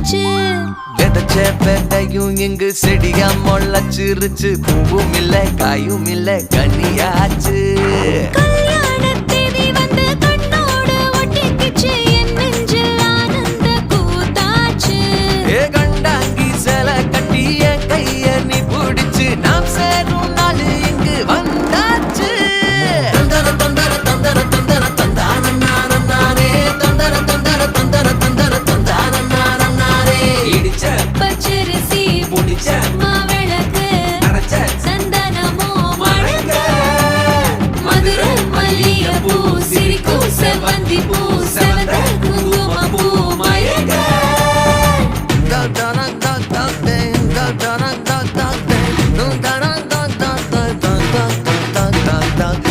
ஆச்சு. விதைச்ச விதையும் இங்கு செடியா முளைச்சிருச்சு. பூவும் இல்ல காயும் இல்ல கனியாச்சு.